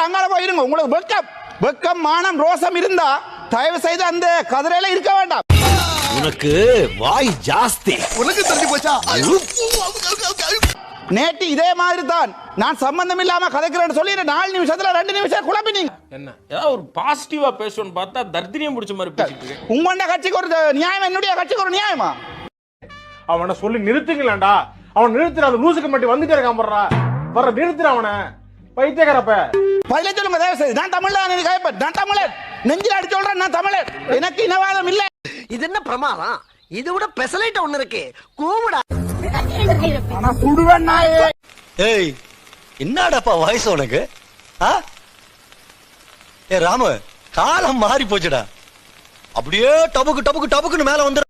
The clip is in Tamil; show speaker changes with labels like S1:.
S1: அங்கால போயிருங்க. உங்களுக்கு வெக்கம் மானம் ரோசம் இருந்தா தயவு செய்து அந்த கதிரையில இருக்க வேண்டாம்.
S2: உனக்கு வாய் ஜாஸ்தி. உனக்கு தெரிஞ்சு போச்சா?
S1: நேற்று இதே மாதிரி தான் நான் சம்பந்தம் இல்லாம கதைக்கிறேன்னு சொல்லி 4 நிமிஷத்துல 2 நிமிஷம் குழப்பினீங்க.
S3: என்ன ஏதாவது ஒரு பாசிட்டிவா பேசணும்னு பார்த்தா தர்தினியம் பிடிச்ச மாதிரி பேசிட்டு இருக்கேன்.
S1: உங்களோட கட்சிக்கு ஒரு நியாயம், என்னுடைய கட்சிக்கு ஒரு நியாயமா?
S4: அவனை சொல்லி நிறுத்துங்களேன்டா. அவன் நிறுத்துற அந்த லூசுக்கு மட்டும் வந்துட்டே இருக்கான் போடுறா. வர நிறுத்துற அவனை பைத்தியக்காரப்ப.
S1: பதில சொல்லுங்க தயவு செய்து. நான் தமிழன் கேட்பேன். நான் தமிழன் நெஞ்சில் அடிச்சு சொல்றேன். நான் தமிழன். எனக்கு இனவாதம் இல்லை.
S5: இது என்ன பிரமாதம்? இது விட பெசலைட் ஒண்ணு இருக்கு. கூவுடா.
S1: ஆனா சுடுவன் நாயே.
S2: ஏய் என்னடாப்பா வாய்ஸ் உனக்கு? ஏ ராமு, காலம் மாறி போச்சுடா. அப்படியே டபுக்கு டபுக்கு டபுக்குன்னு மேல வந்து